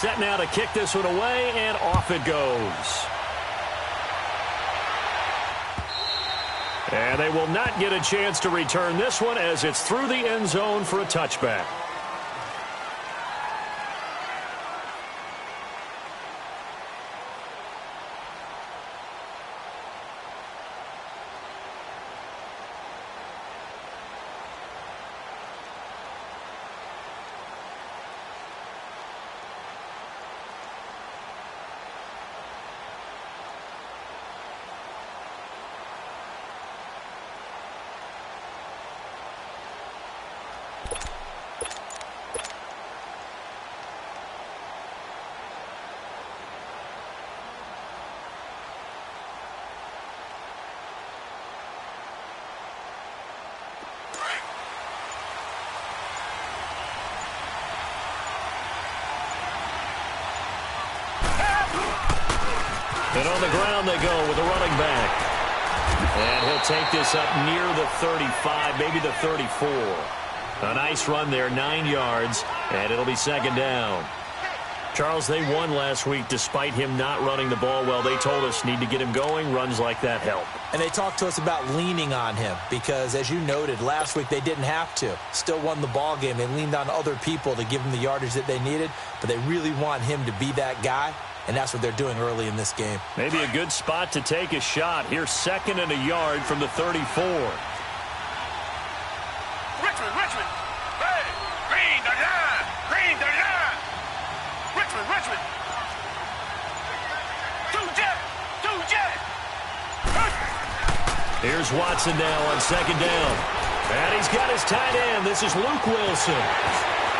set now to kick this one away, and off it goes. And they will not get a chance to return this one as it's through the end zone for a touchback. And on the ground they go with the running back. And he'll take this up near the 35, maybe the 34. A nice run there, 9 yards, and it'll be second down. Charles, they won last week despite him not running the ball well. They told us need to get him going. Runs like that help. And they talked to us about leaning on him because, as you noted, last week they didn't have to. Still won the ball game. They leaned on other people to give them the yardage that they needed, but they really want him to be that guy. And that's what they're doing early in this game. Maybe a good spot to take a shot. Here's 2nd and a yard from the 34. Richmond. Hey, green the line. Richmond. Two jet. Here's Watson now on 2nd down. And he's got his tight end. This is Luke Wilson.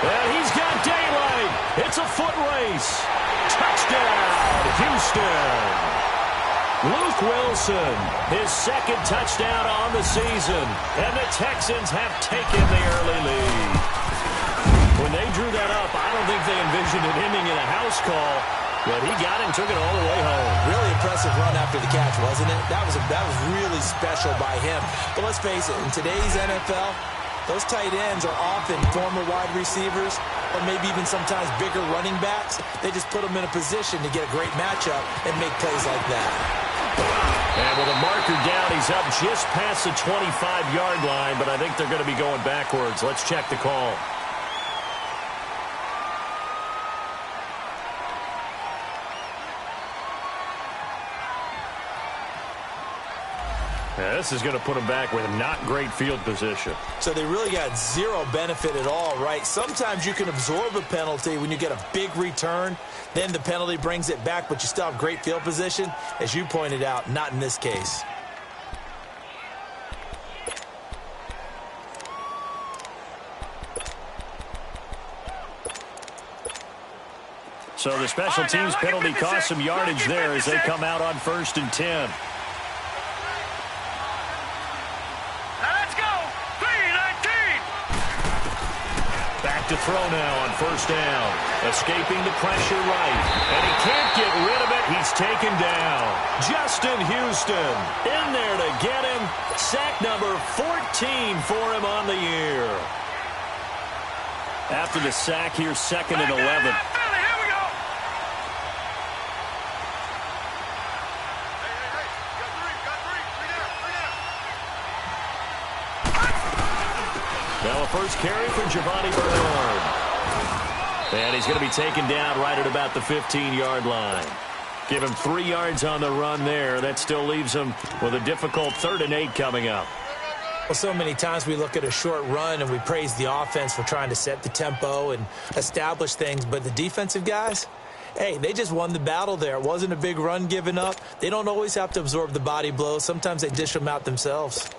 And he's got daylight. It's a foot race. Touchdown, Houston. Luke Wilson, his 2nd touchdown on the season. And the Texans have taken the early lead. When they drew that up, I don't think they envisioned it ending in a house call. But he got it and took it all the way home. Really impressive run after the catch, wasn't it? That was really special by him. But let's face it, in today's NFL, those tight ends are often former wide receivers or maybe even sometimes bigger running backs. They just put them in a position to get a great matchup and make plays like that. And with a marker down, he's up just past the 25-yard line, but I think they're going to be going backwards. Let's check the call. Yeah, this is going to put them back with not great field position. So they really got zero benefit at all, right? Sometimes you can absorb a penalty when you get a big return. Then the penalty brings it back, but you still have great field position. As you pointed out, not in this case. So the special teams penalty cost some yardage there as they come out on 1st and 10. To throw now on 1st down. Escaping the pressure right. And he can't get rid of it. He's taken down. Justin Houston in there to get him. Sack number 14 for him on the year. After the sack, here's 2nd and 11. Now a first carry from Giovanni Bernard. And he's going to be taken down right at about the 15-yard line. Give him 3 yards on the run there. That still leaves him with a difficult 3rd and 8 coming up. Well, so many times we look at a short run and we praise the offense for trying to set the tempo and establish things. But the defensive guys, hey, they just won the battle there. It wasn't a big run given up. They don't always have to absorb the body blows. Sometimes they dish them out themselves.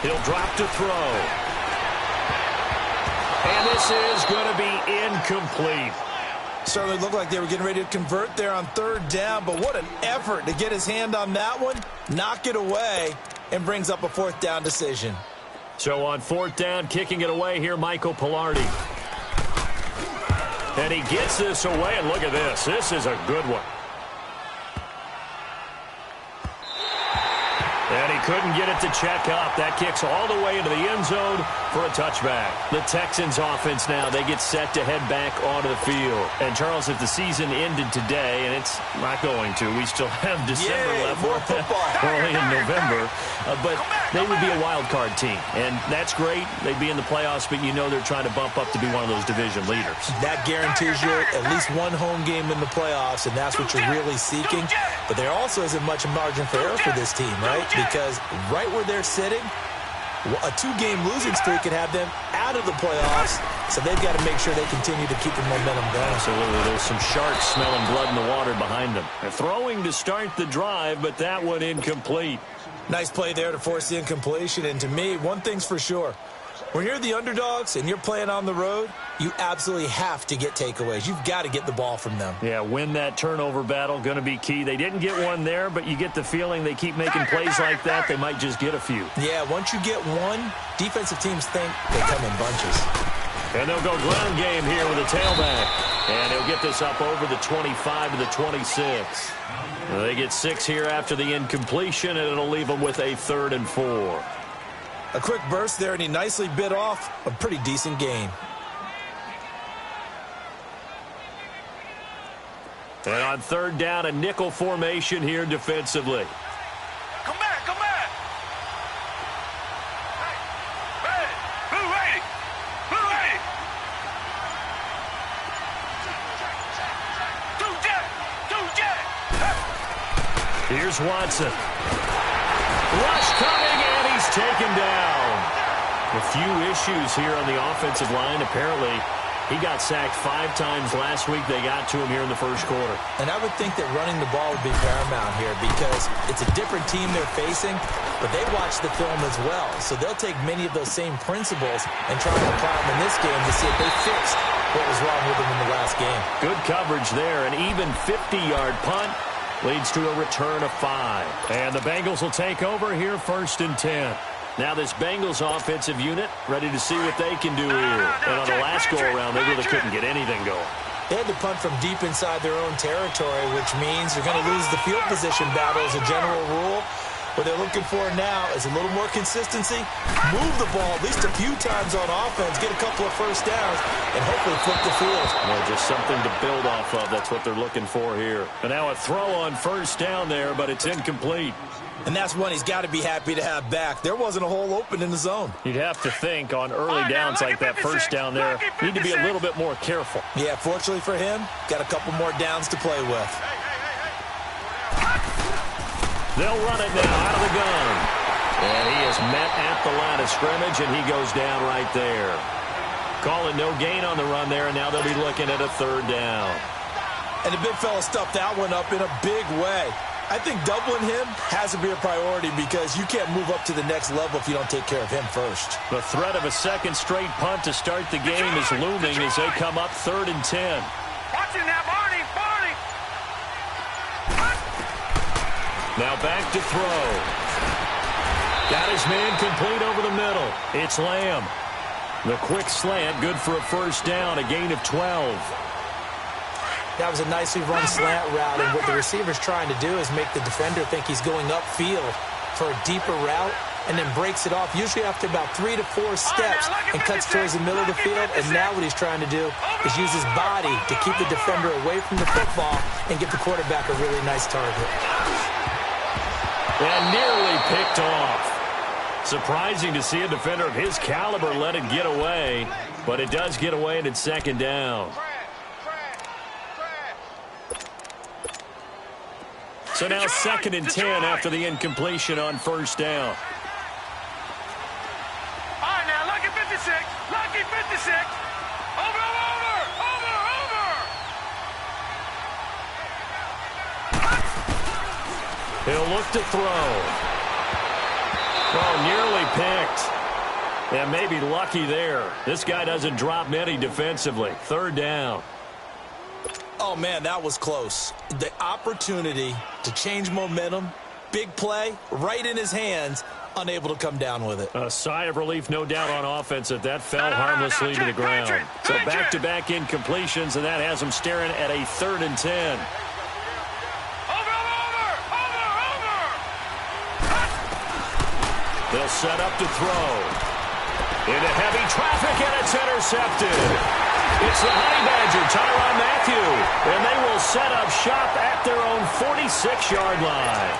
He'll drop to throw. And this is going to be incomplete. Certainly looked like they were getting ready to convert there on 3rd down, but what an effort to get his hand on that one, knock it away, and brings up a 4th down decision. So on 4th down, kicking it away here, Michael Pilardi. And he gets this away, and look at this. This is a good one. And he couldn't get it to check up. That kicks all the way into the end zone for a touchback. The Texans offense now, they get set to head back onto the field. And, Charles, if the season ended today, and it's not going to, we still have December left. More football. We're only in November. But they would be a wild card team. And that's great. They'd be in the playoffs, but you know they're trying to bump up to be one of those division leaders. That guarantees you at least one home game in the playoffs, and that's what you're really seeking. But there also isn't much margin for error for this team, right? Because right where they're sitting, a 2-game losing streak could have them out of the playoffs, so they've got to make sure they continue to keep the momentum going. Absolutely. There's some sharks smelling blood in the water behind them. They're throwing to start the drive, but that one incomplete. Nice play there to force the incompletion, and to me, one thing's for sure. When you're the underdogs and you're playing on the road, you absolutely have to get takeaways. You've got to get the ball from them. Yeah, win that turnover battle, going to be key. They didn't get one there, but you get the feeling they keep making plays like that, they might just get a few. Yeah, once you get one, defensive teams think they come in bunches. And they'll go ground game here with a tailback. And he'll get this up over the 25 to the 26. They get 6 here after the incompletion, and it'll leave them with a 3rd and 4. A quick burst there, and he nicely bit off a pretty decent gain. And on 3rd down, a nickel formation here defensively. Come back, come back. Hey, blue 80. Blue 80. 2 jet. Here's Watson. Rush coming, and he's taken down. A few issues here on the offensive line. Apparently, he got sacked 5 times last week. They got to him here in the first quarter. And I would think that running the ball would be paramount here because it's a different team they're facing, but they watch the film as well. So they'll take many of those same principles and try to apply them in this game to see if they fixed what was wrong with them in the last game. Good coverage there. An even 50-yard punt leads to a return of 5. And the Bengals will take over here 1st and 10. Now this Bengals offensive unit ready to see what they can do here. And on the last go-around, they really couldn't get anything going. They had to punt from deep inside their own territory, which means they're going to lose the field position battle as a general rule. What they're looking for now is a little more consistency, move the ball at least a few times on offense, get a couple of first downs, and hopefully flip the field. Well, just something to build off of. That's what they're looking for here. And now a throw on 1st down there, but it's incomplete. And that's one he's got to be happy to have back. There wasn't a hole open in the zone. You'd have to think on early downs like that 1st down there, need to be a little bit more careful. Yeah, fortunately for him, got a couple more downs to play with. They'll run it now out of the gun. And he is met at the line of scrimmage, and he goes down right there. Calling no gain on the run there, and now they'll be looking at a 3rd down. And the big fella stuffed that one up in a big way. I think doubling him has to be a priority because you can't move up to the next level if you don't take care of him first. The threat of a 2nd straight punt to start the game is looming as they come up 3rd and 10. Watching that, Barney, Barney. Now back to throw. Got his man complete over the middle. It's Lamb. The quick slant, good for a 1st down, a gain of 12. That was a nicely run slant route, and what the receiver's trying to do is make the defender think he's going upfield for a deeper route, and then breaks it off, usually after about 3 to 4 steps, and cuts towards the middle of the field. And now what he's trying to do is use his body to keep the defender away from the football and get the quarterback a really nice target. And nearly picked off. Surprising to see a defender of his caliber let it get away, but it does get away, and it's 2nd down. So now 2nd and 10 after the incompletion on 1st down. All right, now, lucky 56. Lucky 56. Over, over, over, over. He'll look to throw. Oh, nearly picked. And maybe lucky there. This guy doesn't drop many defensively. 3rd down. Oh, man, that was close. The opportunity to change momentum Big play, right in his hands, unable to come down with it. A sigh of relief, no doubt, on offense that fell harmlessly to the ground. So back-to-back incompletions, and that has him staring at a 3rd and 10. They'll set up to throw. Into heavy traffic, and it's intercepted. It's the Honey Badger, Tyrann Mathieu, and they will set up shop at their own 46-yard line.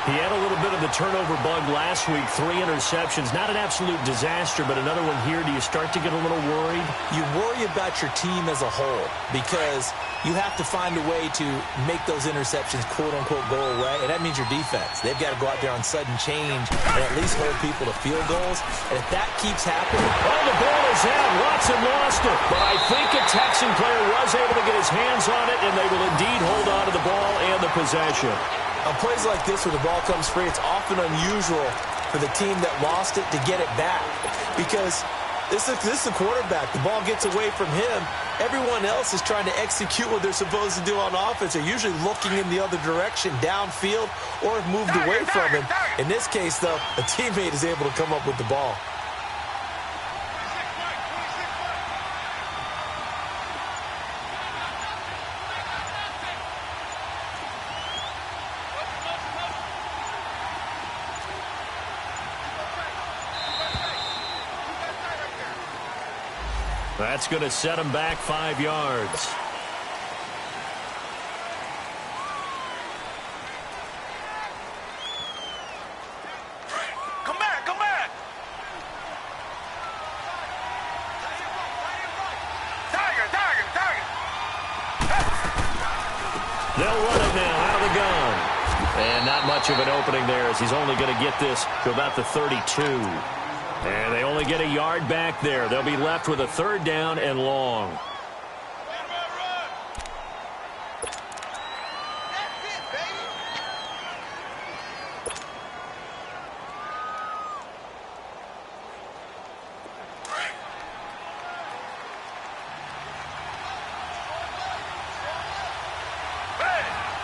He had a little bit of the turnover bug last week, 3 interceptions. Not an absolute disaster, but another one here. Do you start to get a little worried? You worry about your team as a whole because you have to find a way to make those interceptions, quote-unquote, go away, and that means your defense. They've got to go out there on sudden change and at least hold people to field goals, and if that keeps happening... Oh, the ball is out. Watson lost it, but I think a Texan player was able to get his hands on it, and they will indeed hold on to the ball and the possession. On plays like this where the ball comes free, it's often unusual for the team that lost it to get it back because this is the quarterback. The ball gets away from him. Everyone else is trying to execute what they're supposed to do on offense. They're usually looking in the other direction, downfield, or have moved away from him. In this case, though, a teammate is able to come up with the ball. That's going to set him back 5 yards. Come back, come back. Tiger, tiger, tiger. They'll run it now out of the gun. And not much of an opening there as he's only going to get this to about the 32. And they only get a yard back there. They'll be left with a 3rd down and long.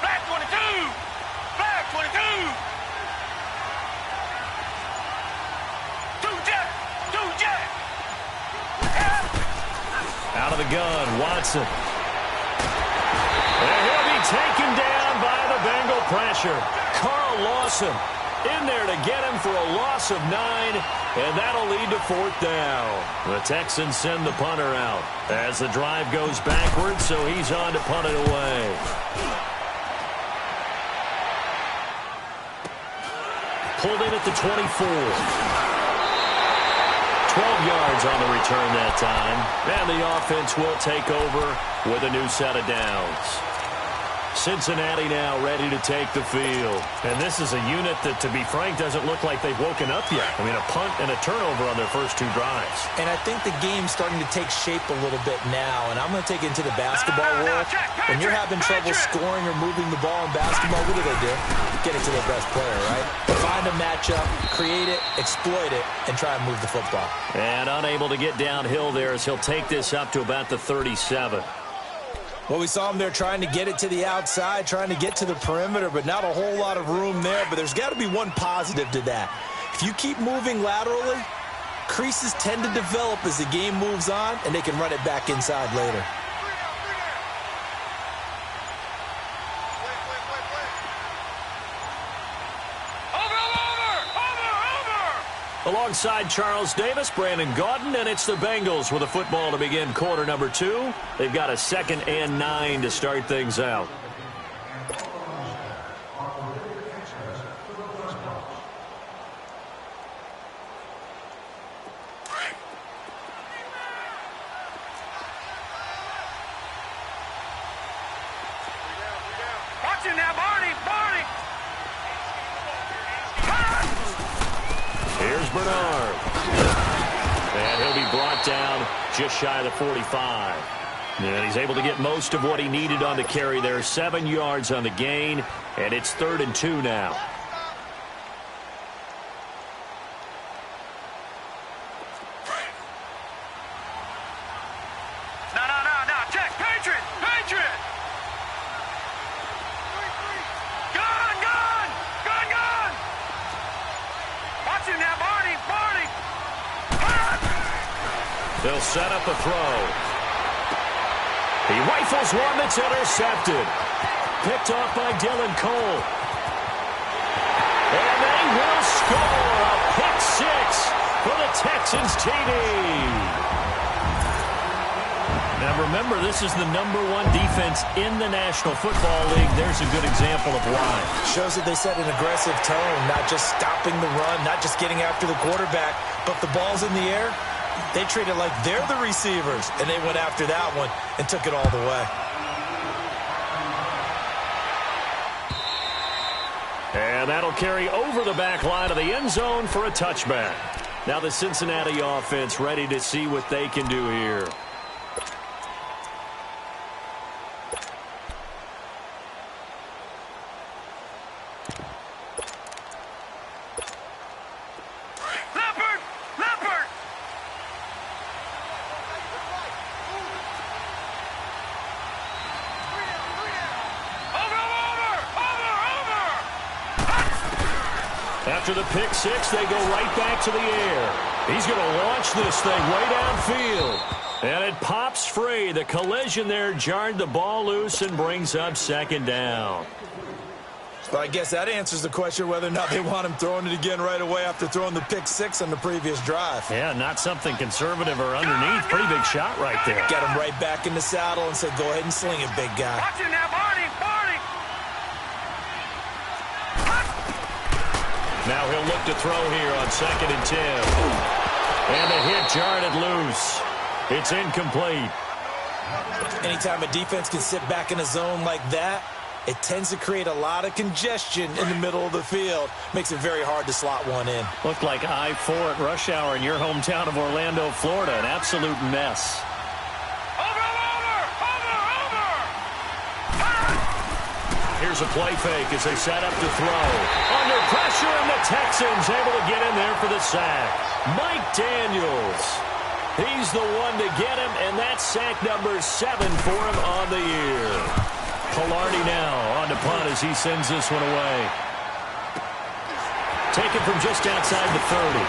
Black 22. Black 22. Out of the gun, Watson. And he'll be taken down by the Bengal pressure. Carl Lawson in there to get him for a loss of 9, and that'll lead to 4th down. The Texans send the punter out as the drive goes backwards, so he's on to punt it away. Pulled in at the 24. 12 yards on the return that time. And the offense will take over with a new set of downs. Cincinnati now ready to take the field. And this is a unit that, to be frank, doesn't look like they've woken up yet. I mean, a punt and a turnover on their first 2 drives. And I think the game's starting to take shape a little bit now. And I'm going to take it into the basketball world. When you're having trouble scoring or moving the ball in basketball, what do? Get it to their best player, right? Find a matchup, create it, exploit it, and try and move the football. And unable to get downhill there as he'll take this up to about the 37. Well, we saw him there trying to get it to the outside, trying to get to the perimeter, but not a whole lot of room there. But there's got to be one positive to that. If you keep moving laterally, creases tend to develop as the game moves on, and they can run it back inside later. Alongside Charles Davis, Brandon Gaudin, and it's the Bengals with a football to begin quarter number 2. They've got a 2nd and 9 to start things out. Watch it now, Barney, Barney. Here's Bernard. And he'll be brought down just shy of the 45. And he's able to get most of what he needed on the carry there. 7 yards on the gain, and it's 3rd and 2 now. No. Check. Patriot. Gun. They'll set up a throw. He rifles one that's intercepted. Picked off by Dylan Cole. And they will score a pick six for the Texans TD. Now remember, this is the #1 defense in the National Football League. There's a good example of why. Shows that they set an aggressive tone, not just stopping the run, not just getting after the quarterback, but the ball's in the air. They treat it like they're the receivers, and they went after that one and took it all the way. And that'll carry over the back line of the end zone for a touchback. Now the Cincinnati offense ready to see what they can do here. After the pick six, they go right back to the air. He's going to launch this thing way downfield. And it pops free. The collision there jarred the ball loose and brings up second down. So I guess that answers the question whether or not they want him throwing it again right away after throwing the pick six on the previous drive. Yeah, not something conservative or underneath. Pretty big shot right there. Get him right back in the saddle and say, go ahead and sling it, big guy. Watch it now, Barney. Now he'll look to throw here on 2nd and 10. And the hit jarred it loose. It's incomplete. Anytime a defense can sit back in a zone like that, it tends to create a lot of congestion in the middle of the field. Makes it very hard to slot one in. Looked like I-4 at rush hour in your hometown of Orlando, Florida. An absolute mess. Here's a play fake as they set up to throw. Under pressure, and the Texans able to get in there for the sack. Mike Daniels. He's the one to get him, and that's sack number 7 for him on the year. Pilardi now on to punt as he sends this one away. Taken from just outside the 30.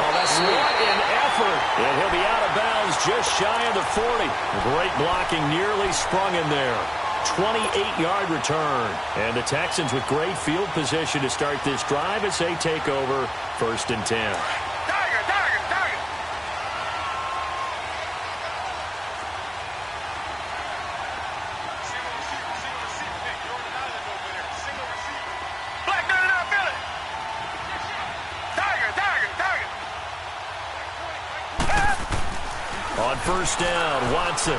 Oh, that's what an effort. And he'll be out of bounds just shy of the 40. Great blocking, nearly sprung in there. 28-yard return. And the Texans with great field position to start this drive as they take over 1st and 10. On 1st down, Watson.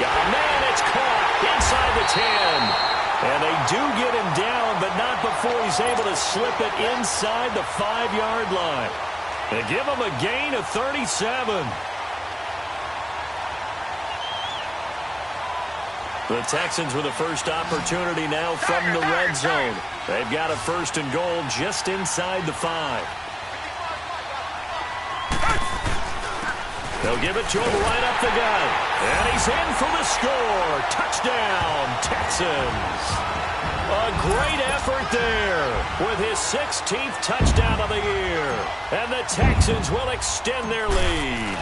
Got a man, it's caught inside the 10. And they do get him down, but not before he's able to slip it inside the 5-yard line. They give him a gain of 37. The Texans with the first opportunity now from the red zone. They've got a 1st and goal just inside the 5. They'll give it to him right up the gut. And he's in for the score. Touchdown, Texans. A great effort there with his 16th touchdown of the year. And the Texans will extend their lead.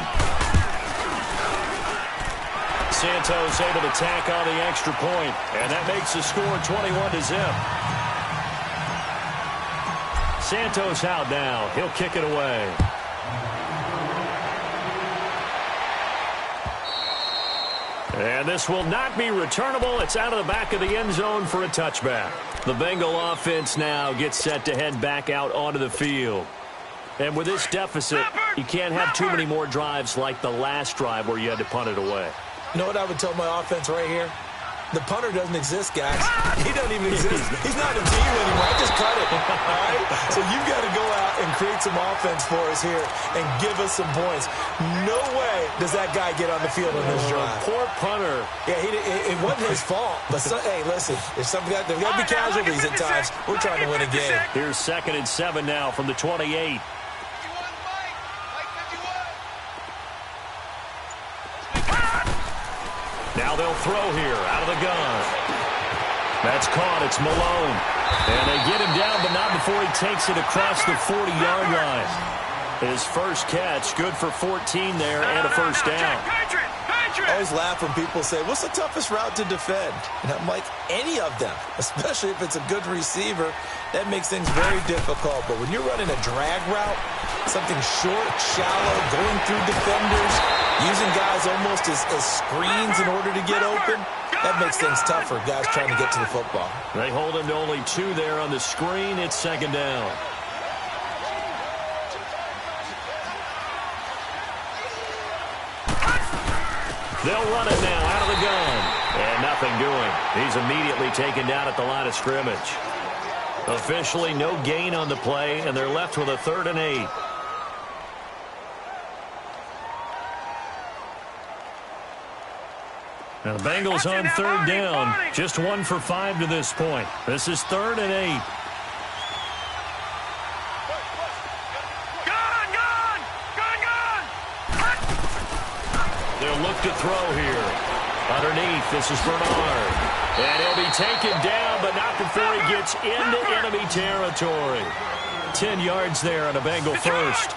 Santos able to tack on the extra point. And that makes the score 21-0. Santos out now. He'll kick it away. And this will not be returnable. It's out of the back of the end zone for a touchback. The Bengal offense now gets set to head back out onto the field. And with this deficit, you can't have too many more drives like the last drive where you had to punt it away. You know what I would tell my offense right here? The punter doesn't exist, guys. He doesn't even exist. He's not a team anymore. I just cut it. All right? So you've got to go out and create some offense for us here and give us some points. No way does that guy get on the field on this drive. Poor punter. Yeah, it wasn't his fault. But, hey, listen, there's got to be casualties at times. We're trying to win a game. Here's 2nd and 7 now from the 28. Now they'll throw here out of the gun. That's caught. It's Malone. And they get him down, but not before he takes it across the 40-yard line. His first catch, good for 14 there and a first down. I always laugh when people say, what's the toughest route to defend? And I'm like, any of them, especially if it's a good receiver. That makes things very difficult. But when you're running a drag route, something short, shallow, going through defenders, using guys almost as screens in order to get open, that makes things tough for guys trying to get to the football. They hold him to only 2 there on the screen. It's second down. They'll run it now out of the gun. And nothing doing. He's immediately taken down at the line of scrimmage. Officially no gain on the play, and they're left with a 3rd and 8. Now the Bengals on 3rd down. Just 1 for 5 to this point. This is 3rd and 8. They'll look to throw here. Underneath, this is Bernard. And he'll be taken down, but not before he gets into enemy territory. 10 yards there on a Bengal first.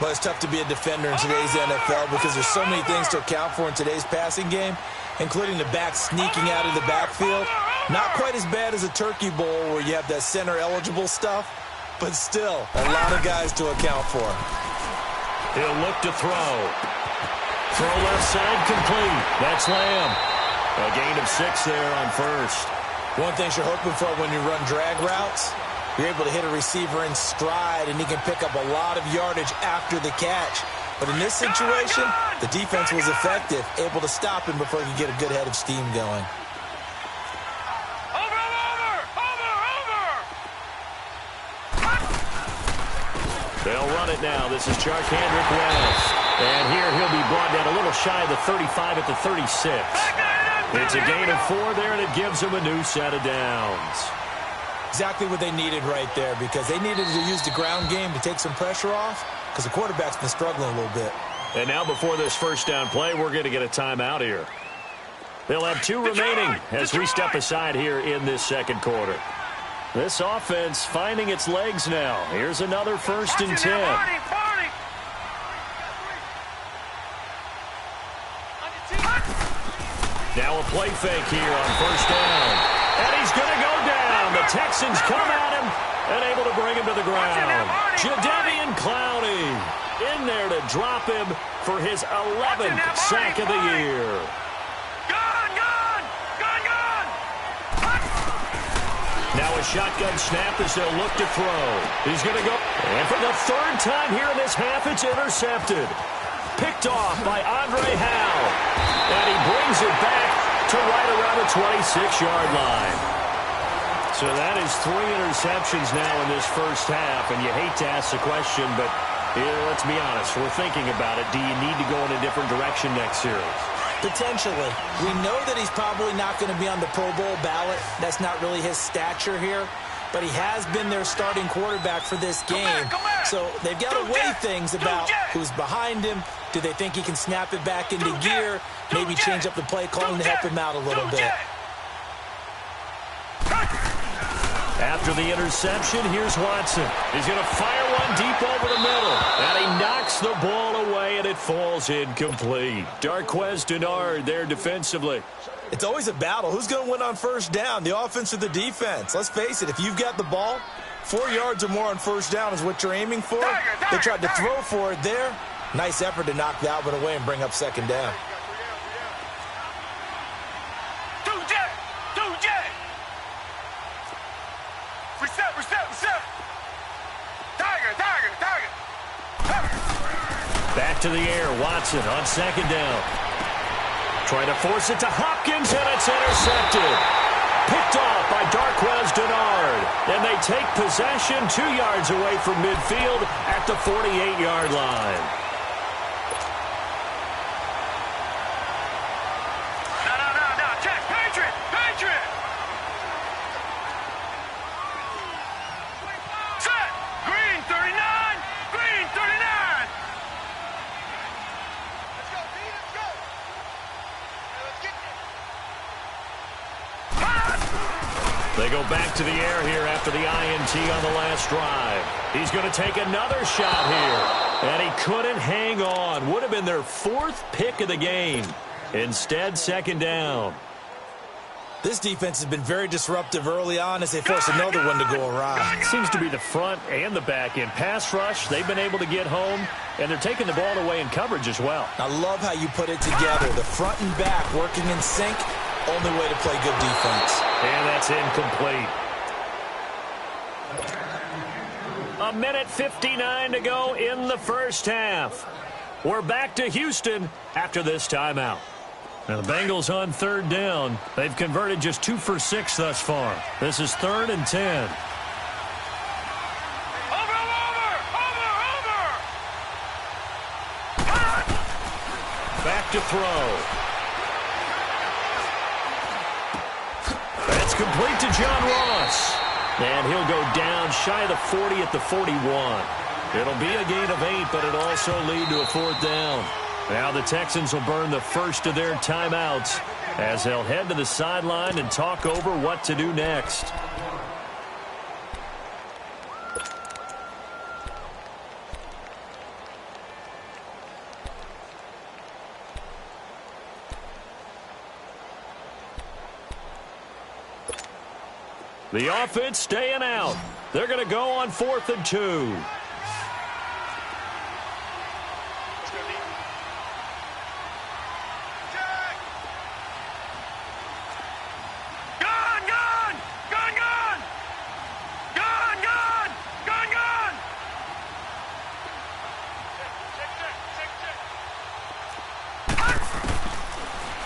Well, it's tough to be a defender in today's NFL because there's so many things to account for in today's passing game, including the back sneaking out of the backfield. Not quite as bad as a turkey bowl where you have that center-eligible stuff, but still a lot of guys to account for. He'll look to throw. Throw left side complete. That's Lamb. A gain of 6 there on first. One thing you're hoping for when you run drag routes, you're able to hit a receiver in stride, and he can pick up a lot of yardage after the catch. But in this situation, the defense was effective, able to stop him before he could get a good head of steam going. They'll run it now. This is Charkandrick West. And here he'll be brought down a little shy of the 35 at the 36. It's a gain of 4 there, and it gives them a new set of downs. Exactly what they needed right there, because they needed to use the ground game to take some pressure off, because the quarterback's been struggling a little bit. And now before this first down play, we're going to get a timeout here. They'll have 2 remaining as we step aside here in this second quarter. This offense finding its legs now. Here's another 1st and 10. Now a play fake here on 1st down. And he's going to go down. The Texans come at him and able to bring him to the ground. Jadeveon Clowney in there to drop him for his 11th sack of the year. Now a shotgun snap as they'll look to throw. He's going to go. And for the 3rd time here in this half, it's intercepted. Picked off by Andre Howe. And he brings it back to right around the 26-yard line. So that is 3 interceptions now in this first half. And you hate to ask the question, but let's be honest. We're thinking about it. Do you need to go in a different direction next series? Potentially. We know that he's probably not going to be on the Pro Bowl ballot. That's not really his stature here. But he has been their starting quarterback for this game. So they've got to weigh things about who's behind him. Do they think he can snap it back into gear? Maybe change up the play calling to help him out a little bit. After the interception, here's Watson. He's going to fire one deep over the middle. And he knocks the ball away, and it falls incomplete. Darqueze Dennard there defensively. It's always a battle. Who's going to win on 1st down, the offense or the defense? Let's face it, if you've got the ball, 4 yards or more on 1st down is what you're aiming for. They tried to throw for it there. Nice effort to knock that one away and bring up 2nd down. Back to the air, Watson on 2nd down. Trying to force it to Hopkins, and it's intercepted. Picked off by Darqueze Dennard. And they take possession 2 yards away from midfield at the 48-yard line. They go back to the air here after the INT on the last drive. He's going to take another shot here. And he couldn't hang on. Would have been their 4th pick of the game. Instead, 2nd down. This defense has been very disruptive early on as they force another one to go awry. Seems to be the front and the back end. Pass rush, they've been able to get home, and they're taking the ball away in coverage as well. I love how you put it together. The front and back working in sync, only way to play good defense. And that's incomplete. 1:59 to go in the first half. We're back to Houston after this timeout. Now the Bengals on 3rd down. They've converted just 2 for 6 thus far. This is 3rd and 10. Back to throw. That's complete to John Ross. And he'll go down shy of the 40 at the 41. It'll be a gain of 8, but it'll also lead to a 4th down. Now the Texans will burn the first of their timeouts as they'll head to the sideline and talk over what to do next. The offense staying out. They're going to go on 4th and 2.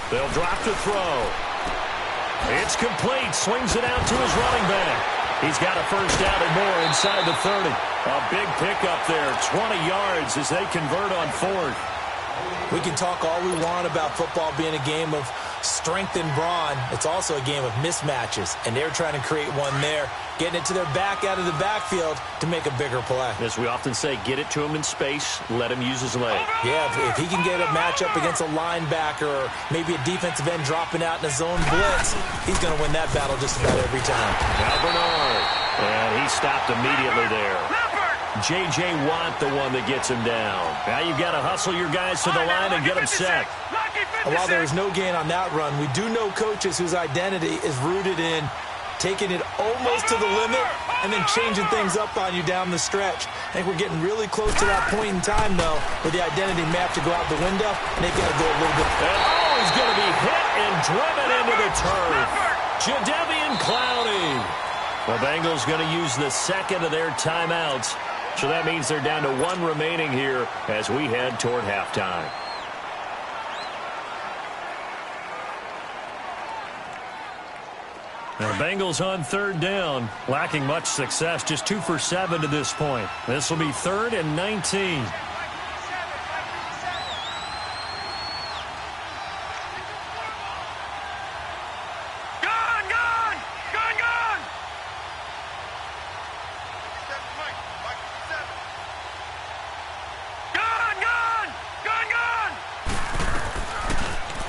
They'll drop to throw. It's complete. Swings it out to his running back. He's got a first down and more inside the 30. A big pickup there. 20 yards as they convert on 4th. We can talk all we want about football being a game of strength and brawn. It's also a game of mismatches, and they're trying to create one there, getting it to their back out of the backfield to make a bigger play. As we often say, get it to him in space, let him use his leg. Yeah, if he can get a matchup against a linebacker or maybe a defensive end dropping out in a zone blitz, he's going to win that battle just about every time. Now Bernard, and he stopped immediately there. J.J. Watt, the one that gets him down. Now you've got to hustle your guys to the line and get them set. And while there was no gain on that run, we do know coaches whose identity is rooted in taking it almost to the limit and then changing things up on you down the stretch. I think we're getting really close to that point in time, though, where the identity may have to go out the window, and they've got to go a little bit. And he's going to be hit and driven into the turf. Jadeveon Clowney. The Bengals going to use the second of their timeouts. So that means they're down to 1 remaining here as we head toward halftime. Now the Bengals on 3rd down, lacking much success, just 2 for 7 to this point. This will be 3rd and 19.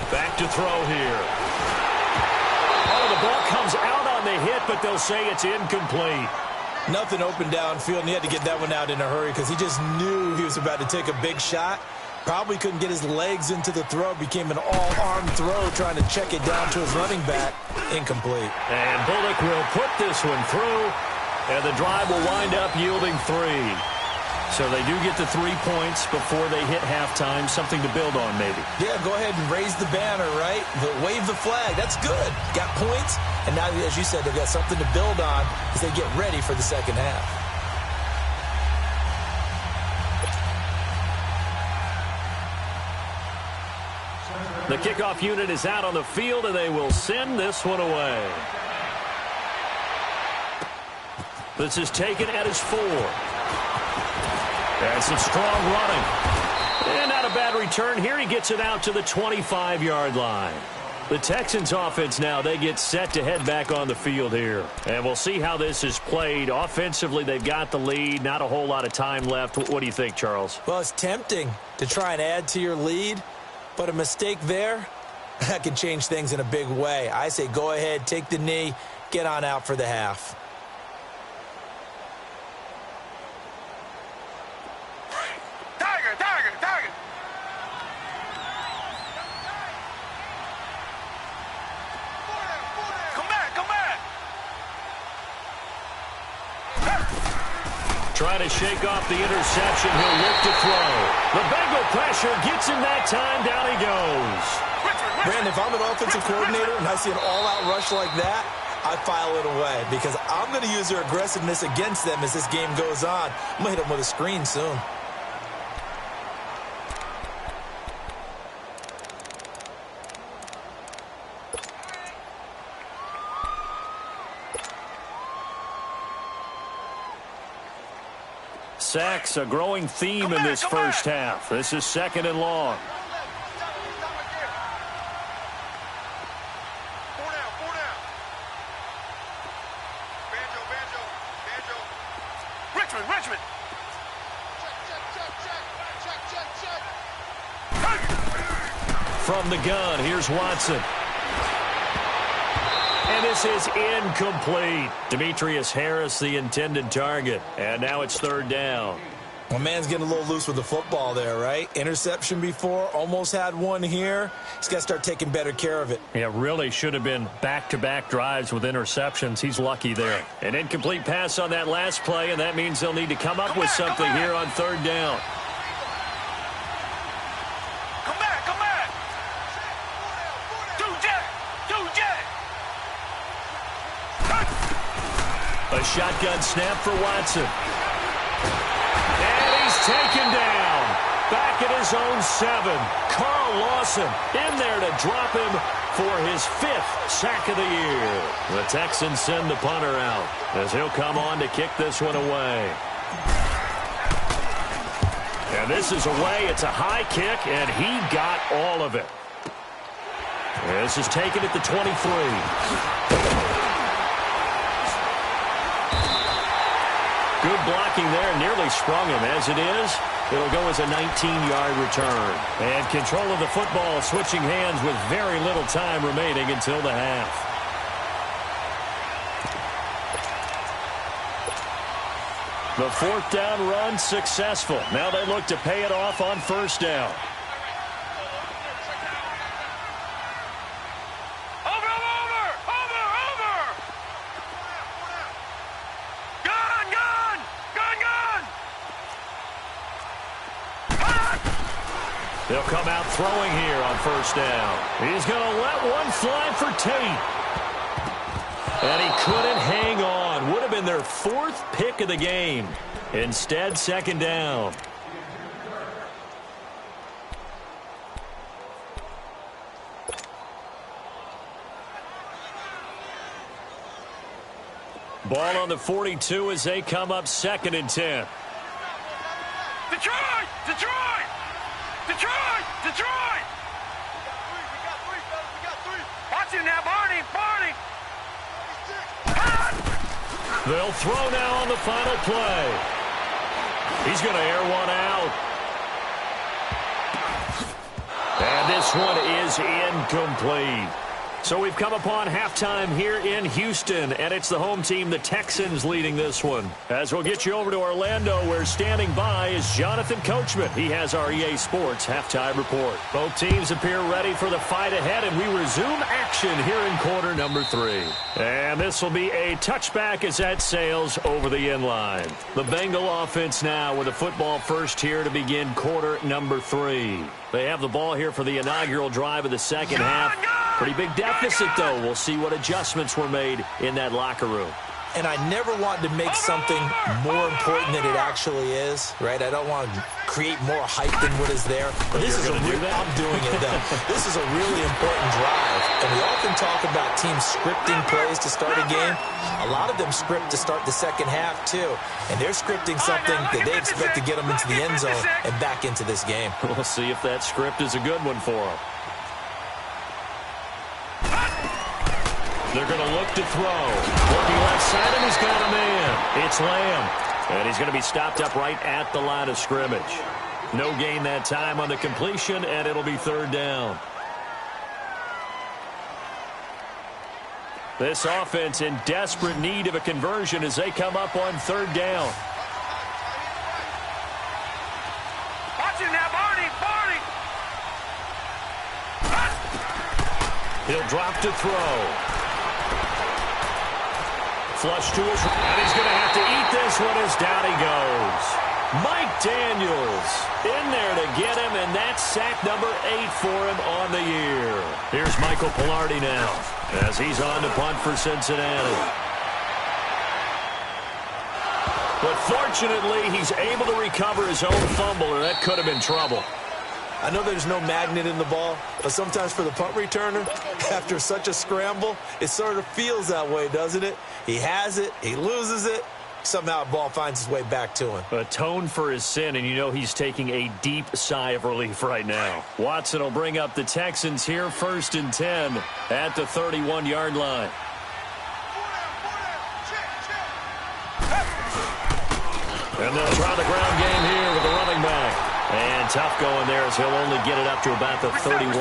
Back to throw here. Oh, the ball comes out on the hit, but they'll say it's incomplete. Nothing open downfield, and he had to get that one out in a hurry because he just knew he was about to take a big shot. Probably couldn't get his legs into the throw. Became an all-arm throw trying to check it down to his running back. Incomplete. And Bullock will put this one through, and the drive will wind up yielding 3. So they do get the 3 points before they hit halftime. Something to build on, maybe. Yeah, go ahead and raise the banner, right? Wave the flag. That's good. Got points. And now, as you said, they've got something to build on as they get ready for the second half. The kickoff unit is out on the field, and they will send this one away. This is taken at his 4. And some strong running. And not a bad return here. He gets it out to the 25-yard line. The Texans offense now, they get set to head back on the field here. And we'll see how this is played. Offensively, they've got the lead. Not a whole lot of time left. What do you think, Charles? Well, it's tempting to try and add to your lead, but a mistake there, that can change things in a big way. I say go ahead, take the knee, get on out for the half. Tiger. Come back. Trying to shake off the interception. He'll look to throw. The Bengal pressure gets him that time. Down he goes. Brandon, if I'm an offensive coordinator and I see an all-out rush like that, I file it away because I'm going to use their aggressiveness against them as this game goes on. I'm going to hit them with a screen soon. Sacks, a growing theme in this first half. This is 2nd and long. Richmond. From the gun, here's Watson. And this is incomplete. Demetrius Harris, the intended target. And now it's 3rd down. My man's getting a little loose with the football there, right? Interception before, almost had one here. He's got to start taking better care of it. Yeah, really should have been back-to-back drives with interceptions. He's lucky there. An incomplete pass on that last play, and that means they'll need to come up with something here on 3rd down. Come back. Do jet. A shotgun snap for Watson. And he's taken down. Back at his own 7. Carl Lawson in there to drop him for his 5th sack of the year. The Texans send the punter out as he'll come on to kick this one away. And this is away. It's a high kick, and he got all of it. This is taken at the 23. Good blocking there, nearly sprung him. As it is, it'll go as a 19-yard return. And control of the football switching hands with very little time remaining until the half. The 4th down run successful. Now they look to pay it off on 1st down. They'll come out throwing here on 1st down. He's going to let one fly for Tate. And he couldn't hang on. Would have been their 4th pick of the game. Instead, 2nd down. Ball on the 42 as they come up 2nd and 10. Detroit! Watch him now, Barney! They'll throw now on the final play. He's going to air one out. And this one is incomplete. So we've come upon halftime here in Houston, and it's the home team, the Texans, leading this one. As we'll get you over to Orlando, where standing by is Jonathan Coachman. He has our EA Sports halftime report. Both teams appear ready for the fight ahead, and we resume action here in quarter number 3. And this will be a touchback as that sails over the end line. The Bengal offense now with a football first here to begin quarter number 3. They have the ball here for the inaugural drive of the second half. Pretty big deficit, though. We'll see what adjustments were made in that locker room. And I never want to make something more important than it actually is, right? I don't want to create more hype than what is there. But this is I'm doing it, though. This is a really important drive. And we often talk about teams scripting plays to start a game. A lot of them script to start the second half, too. And they're scripting something that they expect to get them into the end zone and back into this game. We'll see if that script is a good one for them. They're going to look to throw. Looking left side, and he's got a man. It's Lamb. And he's going to be stopped up right at the line of scrimmage. No gain that time on the completion, and it'll be 3rd down. This offense in desperate need of a conversion as they come up on third down. Watch it now, Barney! Barney! He'll drop to throw. Flush to his right. And he's going to have to eat this one as down he goes. Mike Daniels in there to get him, and that's sack number 8 for him on the year. Here's Michael Pilardi now as he's on to punt for Cincinnati. But fortunately, he's able to recover his own fumble, or that could have been trouble. I know there's no magnet in the ball, but sometimes for the punt returner, after such a scramble, it sort of feels that way, doesn't it? He has it, he loses it, somehow the ball finds its way back to him. Atone for his sin, and you know he's taking a deep sigh of relief right now. Watson will bring up the Texans here, 1st and 10 at the 31-yard line. And they'll try the ground game here with the running back. And tough going there as he'll only get it up to about the 31.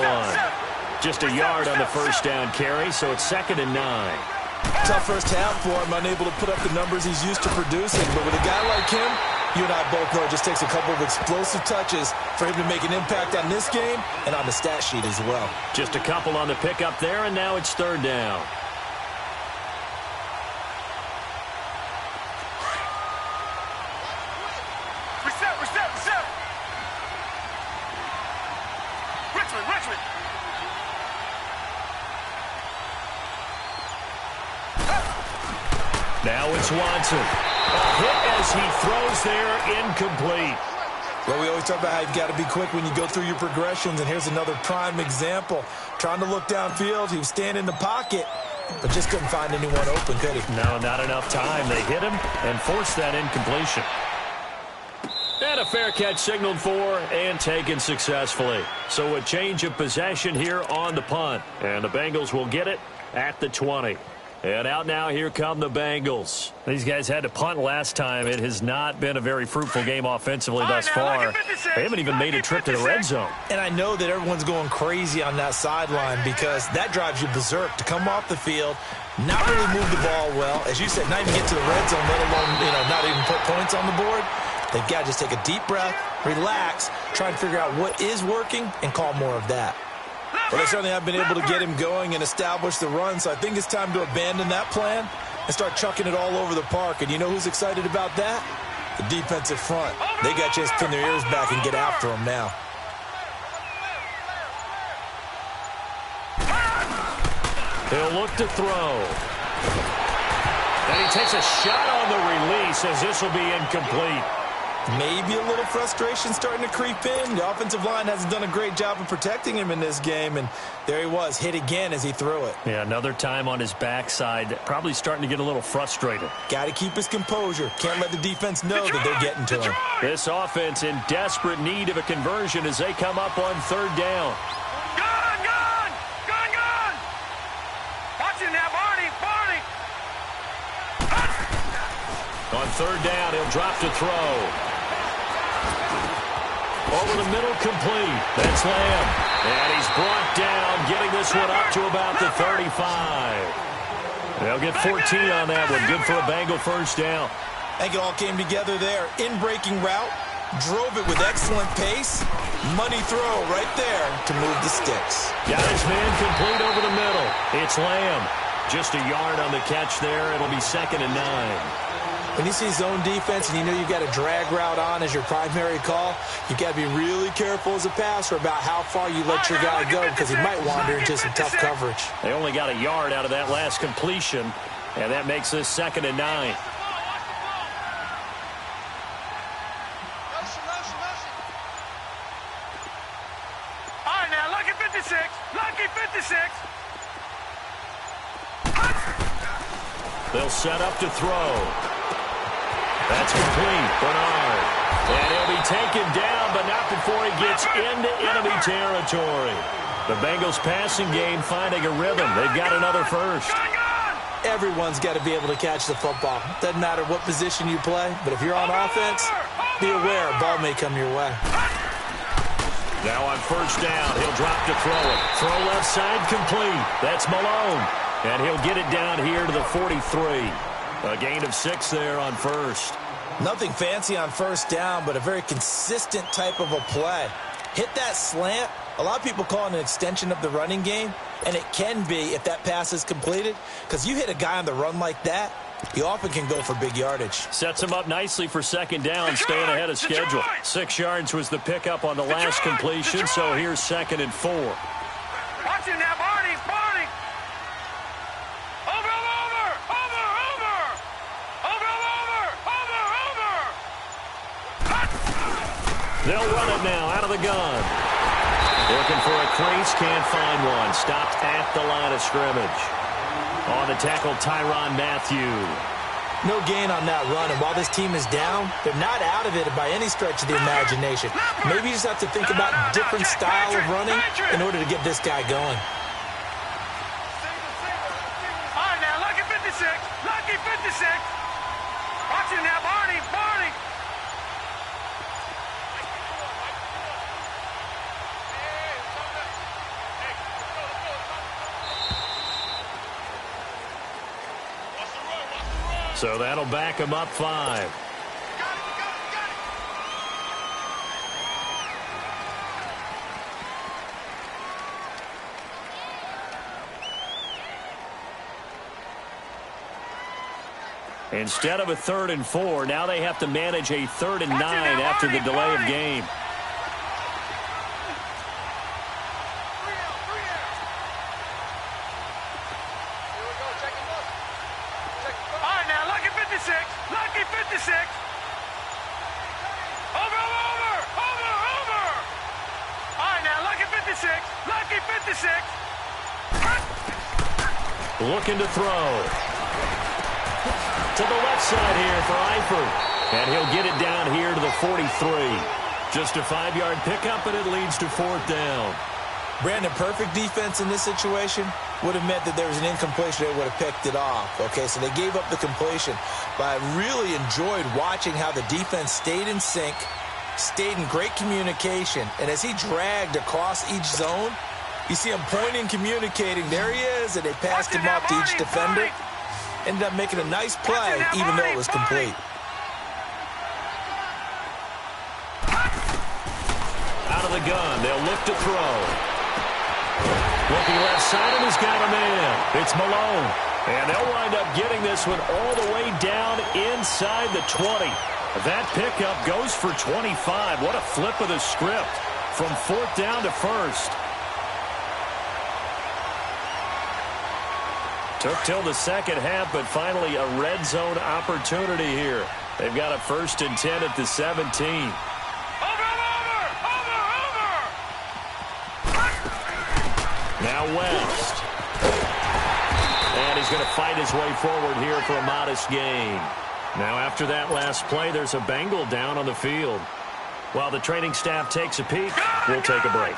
Just a yard on the first down carry, so it's 2nd and 9. Tough first half for him, unable to put up the numbers he's used to producing. But with a guy like him, you and I both know it just takes a couple of explosive touches for him to make an impact on this game and on the stat sheet as well. Just a couple on the pickup there, and now it's 3rd down. Reset! Richmond! Now it's Watson. A hit as he throws there, incomplete. Well, we always talk about how you've got to be quick when you go through your progressions, and here's another prime example. Trying to look downfield, he was standing in the pocket, but just couldn't find anyone open, could he? No, not enough time. They hit him and forced that incompletion. And a fair catch signaled for and taken successfully. So a change of possession here on the punt. And the Bengals will get it at the 20. And out now, here come the Bengals. These guys had to punt last time. It has not been a very fruitful game offensively thus far. They haven't even made a trip to the red zone. And I know that everyone's going crazy on that sideline because that drives you berserk to come off the field, not really move the ball well. As you said, not even get to the red zone, let alone, not even put points on the board. They've got to just take a deep breath, relax, try and figure out what is working, and call more of that. Well, they certainly have been able to get him going and establish the run, so I think it's time to abandon that plan and start chucking it all over the park. And you know who's excited about that? The defensive front. They got a chance to pin their ears back and get after him now. He'll look to throw. And he takes a shot on the release as this will be incomplete. Maybe a little frustration starting to creep in. The offensive line hasn't done a great job of protecting him in this game, and there he was, hit again as he threw it. Yeah, another time on his backside, probably starting to get a little frustrated. Got to keep his composure. Can't let the defense know that they're getting to him. This offense in desperate need of a conversion as they come up on 3rd down. Gone! Watch it now, Barney! On 3rd down, he'll drop to throw. Over the middle, complete. That's Lamb. And he's brought down, getting this one up to about the 35. They'll get 14 on that one. Good for a Bengal first down. I think it all came together there. In-breaking route, drove it with excellent pace. Money throw right there to move the sticks. Got his man complete over the middle. It's Lamb. Just a yard on the catch there. It'll be 2nd and 9. When you see zone defense and you know you've got a drag route on as your primary call, you've got to be really careful as a passer about how far you let your guy go because he might wander into some tough coverage. They only got a yard out of that last completion, and that makes this 2nd and 9. All right, now, lucky 56. They'll set up to throw. That's complete. Bernard. And he'll be taken down, but not before he gets into enemy territory. The Bengals passing game finding a rhythm. They've got another first. Everyone's got to be able to catch the football. Doesn't matter what position you play, but if you're on offense, be aware a ball may come your way. Now on 1st down, he'll drop to throw it. Throw left side complete. That's Malone. And he'll get it down here to the 43. A gain of 6 there on first. Nothing fancy on first down, but a very consistent type of a play. Hit that slant. A lot of people call it an extension of the running game, and it can be if that pass is completed, because you hit a guy on the run like that, he often can go for big yardage. Sets him up nicely for second down, staying ahead of schedule. 6 yards was the pickup on the last completion, so here's 2nd and 4. Watch him now, Barney. They'll run it now out of the gun. Looking for a crease, can't find one. Stopped at the line of scrimmage. On the tackle, Tyrann Mathieu. No gain on that run, and while this team is down, they're not out of it by any stretch of the imagination. Maybe you just have to think about a different style of running in order to get this guy going. All right, now, lucky 56. Lucky 56. Watch him now, Barney. So that'll back him up 5. Instead of a 3rd and 4, now they have to manage a 3rd and 9 after the delay of game. Lucky 56. Over. All right, now, lucky 56. Lucky 56. Looking to throw. To the left side here for Eifert. And he'll get it down here to the 43. Just a 5-yard pickup, and it leads to 4th down. Brandon, perfect defense in this situation would have meant that there was an incompletion. They would have picked it off. Okay, so they gave up the completion. But I really enjoyed watching how the defense stayed in sync, stayed in great communication. And as he dragged across each zone, you see him pointing, communicating. There he is, and they passed him up to each defender. Ended up making a nice play, even though it was complete. Out of the gun, they'll look to throw. Looking left side, and he's got a man. It's Malone. And they'll wind up getting this one all the way down inside the 20. That pickup goes for 25. What a flip of the script from 4th down to 1st. Took till the second half, but finally a red zone opportunity here. They've got a 1st and 10 at the 17. Now West. And he's going to fight his way forward here for a modest gain. Now after that last play, there's a Bengal down on the field. While the training staff takes a peek, we'll take a break.